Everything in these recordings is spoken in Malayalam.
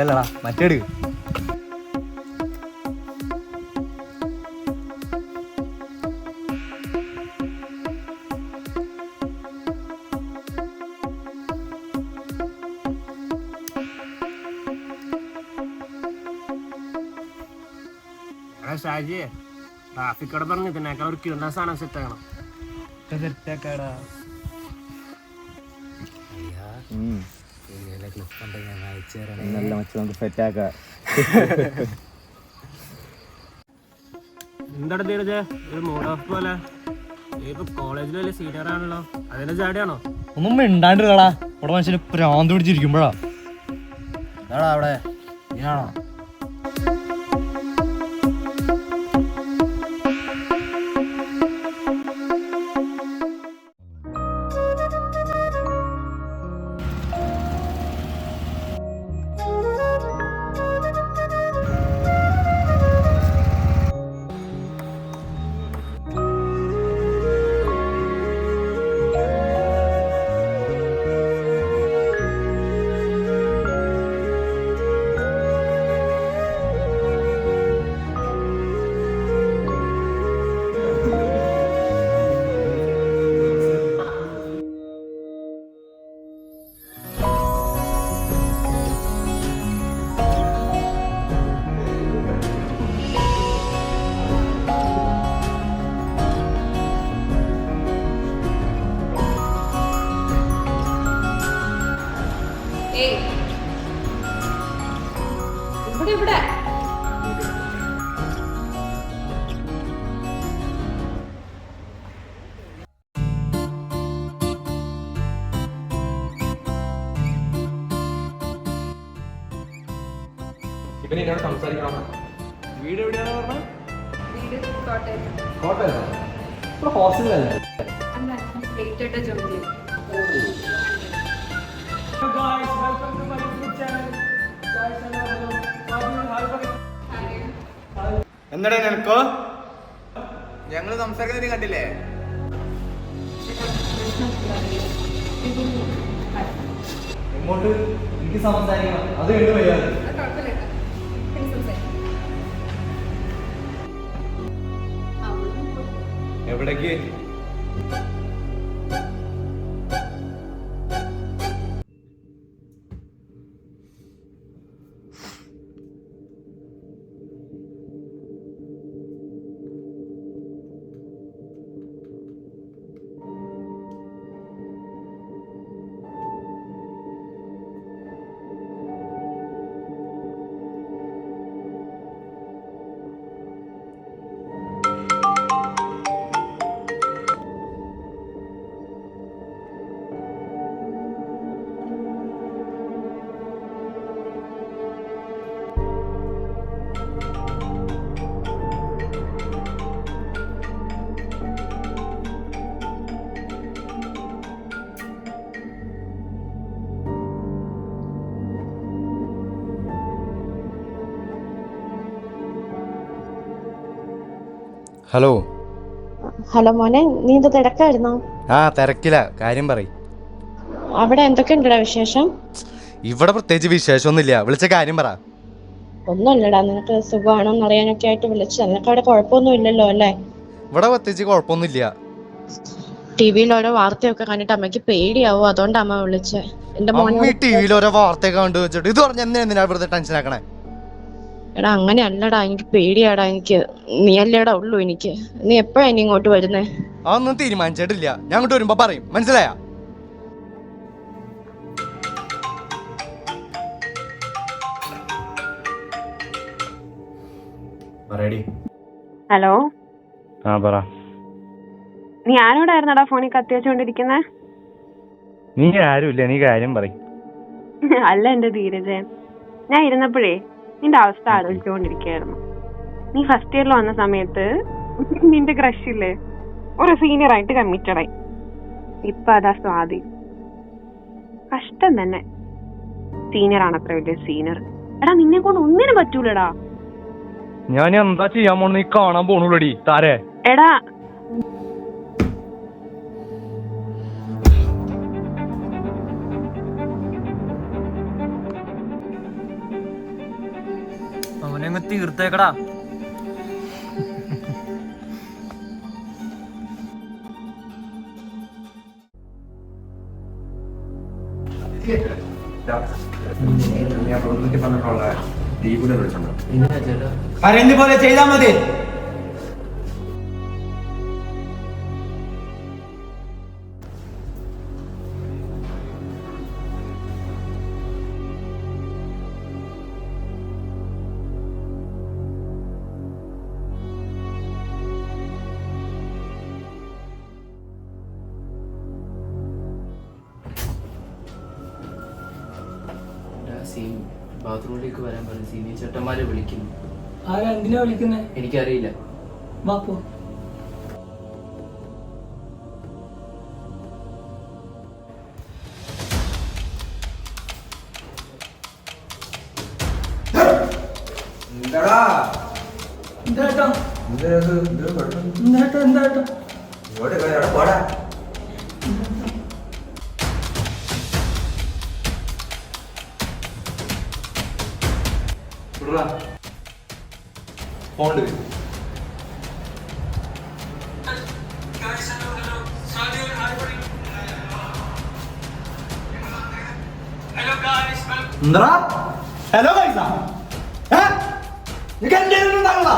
ഇതല്ലടാ മറ്റേട്. ഷാജി ട്രാഫിക്കോടെ പറഞ്ഞു ഇതിനേക്കാൾ ഒരു കിടന്ന സാധനം സെറ്റാക്കണം. സെറ്റാക്കാടാ. നല്ല മച്ച നമുക്ക് സെറ്റാക്കാം. എന്താണ് ധീരജ് ഒരു മൂഡ് ഓഫ് പോലെ? ഇപ്പൊ കോളേജിൽ വലിയ സീനിയർ ആണല്ലോ, അതിന്റെ ചാടിയാണോ? ഒന്നും മിണ്ടാണ്ടിരുന്നടാ. ഇവിടെ മനുഷ്യന് പ്രാന്ത് പിടിച്ചിരിക്കുമ്പോഴാ. എന്താടാ അവിടെ ഞാണോ? ഇവിടെ ഇവൻ എന്നോട് സംസാരിക്കണം. വീട് എവിടെയാണെന്ന് പറഞ്ഞാൽ? വീട് കോട്ടയം. കോട്ടയം ഇപ്പോൾ ഹോസ്റ്റലിലല്ലേ? എന്താടാ നിനക്കോ? ഞങ്ങള് സംസാരിക്കുന്നത് കണ്ടില്ലേ? എങ്ങോട്ട്? എനിക്ക് സംസാരിക്കണം. അത് കണ്ടു വയ്യാ. എവിടേക്ക്? ഹലോ. ഹലോ മോനെ, നീ ഇത് തിരക്കായിരുന്നോ? ആ തിരക്കില. കാര്യം പറയ്. അവിടെ എന്തൊക്കെയുണ്ടടാ വിശേഷം? ഇവിടെ പ്രത്യേകിച്ച് വിശേഷമൊന്നുമില്ല. വിളിച്ച കാര്യം പറ. ഒന്നുമില്ലടാ, നിനക്ക് സുഖമാണോന്ന് അറിയാനൊക്കെ ആയിട്ട് വിളിച്ചത്. നിനക്ക് അവിടെ കുഴപ്പമൊന്നും ഇല്ലല്ലോ അല്ലേ? ഇവിടെ പ്രത്യേകിച്ച് കുഴപ്പമൊന്നുമില്ല. ടിവിയിൽ ഓരോ വാർത്തയൊക്കെ കണ്ടിട്ട് അമ്മയ്ക്ക് പേടിയാവും, അതുകൊണ്ടാ അമ്മ വിളിച്ചേ. എന്റെ മമ്മി ടിവിയിൽ ഓരോ വാർത്തയൊക്കെ കണ്ടു വെച്ചിട്ട് ഇത് പറഞ്ഞ എന്തിനാ വെറുതെ ടെൻഷൻ ആക്കണേ? എടാ അങ്ങനെയല്ലടാ, എനിക്ക് പേടിയാടാ. എനിക്ക് നീ അല്ലേടാ ഉള്ളൂ എനിക്ക്. നീ എപ്പോഴാ ഇനി ഇങ്ങോട്ട് വരുന്നേ? അതൊന്നും തീരുമാനിച്ചിട്ടില്ല. ഞാൻ അങ്ങോട്ട് വരുമ്പോ പറയും, മനസ്സിലായ? ഹലോ. ആ പറ. നീ ആരോടായിരുന്നടാ ഫോണിൽ കത്തി വെച്ചോണ്ടിരിക്കുന്നേ? നീ ആരുമില്ല, നീ കാര്യം പറയും. അല്ല എന്റെ ധീരജൻ, ഞാൻ ഇരുന്നപ്പോഴേ നിന്റെ അവസ്ഥ ആലോചിച്ചുകൊണ്ടിരിക്കുകയായിരുന്നു. നീ ഫസ്റ്റ് ഇയറിൽ വന്ന സമയത്ത് നിന്റെ ക്രഷില്ലേ ഒരു സീനിയർ ആയിട്ട് കമ്മിറ്റഡായി. ഇപ്പൊ അതാ സ്വാതി. കഷ്ടം തന്നെ. സീനിയർ ആണ് അത്ര വലിയ സീനിയർ. എടാ നിന്നെ കൊണ്ട് ഒന്നിനും പറ്റൂലടാ. ഞാൻ എന്താ ചെയ്യാൻ പോണ? നീ കാണാൻ പോണുള്ളടി താരേ. എടാ അങ്ങ് തീർത്തേക്കടാ. പറയുന്ന പോലെ ചെയ്താൽ മതി. ബാത്റൂമിലേക്ക് വരാൻ പറഞ്ഞു. സീനിയർ ചേട്ടന്മാരെ വിളിക്കുന്നു. ആരാ എന്തിനാ വിളിക്കുന്നേ? എനിക്കറിയില്ല. വാ പോ. എന്താടാ എന്താ പോടാ. പോണ്ട് എന്താ ഹലോ പൈസ നിനക്ക് എന്റെ ഉണ്ടാവില്ല.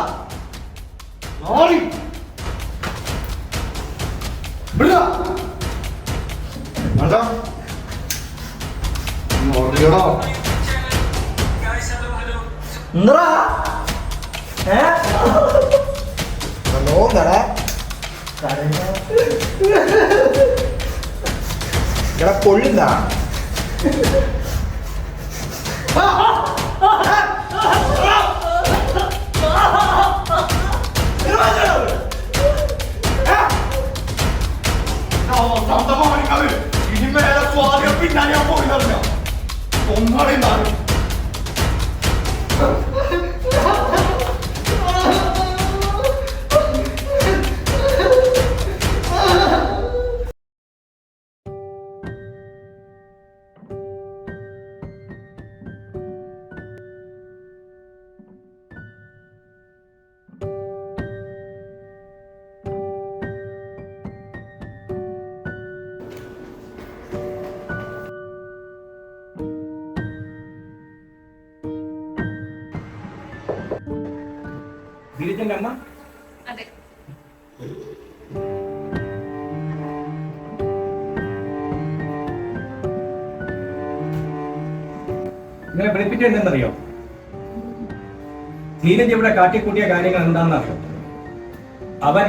എന്താ കൊള്ളുന്ന ഇനിമേലെ സ്വാധീനം പിന്നാലെ പോയി ഒന്നാളെ മാറി. ധീരജന്റെ അമ്മ? അതെ. നിങ്ങളെ വിളിപ്പിച്ചത് എന്തെന്നറിയോ? ധീരജ് ഇവിടെ കാട്ടിക്കൂട്ടിയ കാര്യങ്ങൾ എന്താണെന്നറിയോ? അവൻ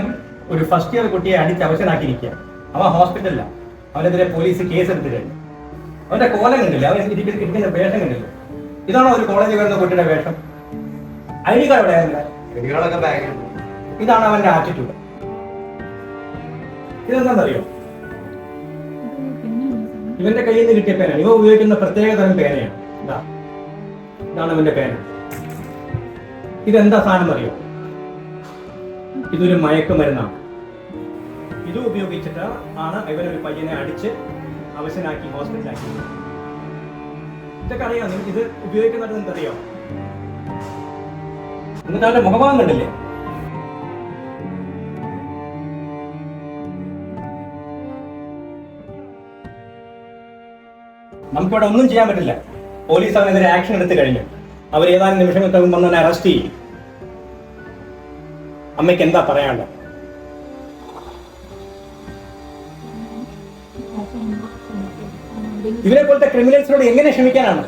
ഒരു ഫസ്റ്റ് ഇയർ കുട്ടിയെ അടിച്ച് അവശനാക്കിയിരിക്കുക. അവൻ ഹോസ്പിറ്റലില്ല. അവനെതിരെ പോലീസ് കേസ് എടുത്തു കഴിഞ്ഞു. അവന്റെ കോലം കണ്ടില്ല, അവൻ ഇരിക്കുന്ന വേഷം കണ്ടില്ല. ഇതാണോ ഒരു കോളേജിൽ വരുന്ന കുട്ടിയുടെ വേഷം? ഐ ഡി കാർഡ് എവിടെയാ? ഇതാണ് അവന്റെ ആറ്റിറ്റ്യൂഡ്. ഇതെന്താണെന്നറിയോ? ഇവന്റെ കയ്യിൽ നിന്ന് കിട്ടിയ പേനാണ്. ഇവ ഉപയോഗിക്കുന്ന പ്രത്യേക തരം പേനയാണ്. ഇതാണ് അവന്റെ പേന. ഇതെന്താ സാധനം അറിയോ? ഇതൊരു മയക്കുമരുന്നാണ്. ഇത് ഉപയോഗിച്ചിട്ട് ആണ് ഇവനൊരു പയ്യനെ അടിച്ച് അവശനാക്കി ഹോസ്പിറ്റലാക്കി. ഇതൊക്കെ അറിയാം. ഇത് ഉപയോഗിക്കുന്നത് എന്തറിയോ? എന്നിട്ട് അവന്റെ മുഖഭാഗം കണ്ടില്ലേ? നമുക്കിവിടെ ഒന്നും ചെയ്യാൻ പറ്റില്ല. പോലീസ് അവനെതിരെ ആക്ഷൻ എടുത്തു കഴിഞ്ഞു. അവർ ഏതാനും നിമിഷങ്ങൾക്കകം വന്ന് തന്നെ അറസ്റ്റ് ചെയ്യും. അമ്മയ്ക്ക് എന്താ പറയാനുള്ളത്? ഇവരെ പോലത്തെ ക്രിമിനൽസിനോട് എങ്ങനെ ക്ഷമിക്കാനാണ്?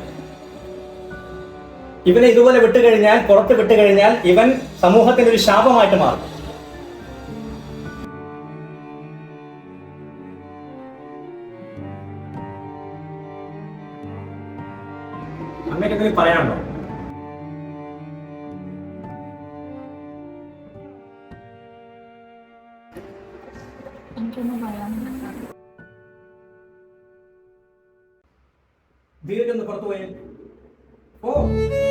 ഇവനെ ഇതുപോലെ വിട്ടുകഴിഞ്ഞാൽ, പുറത്ത് വിട്ടുകഴിഞ്ഞാൽ ഇവൻ സമൂഹത്തിന് ഒരു ശാപമായിട്ട് മാറും. അമ്മയ്ക്ക് എന്തെങ്കിലും പറയാനുണ്ടോ? ധീരജ് ഒന്ന് പുറത്തു പോയി. ഓ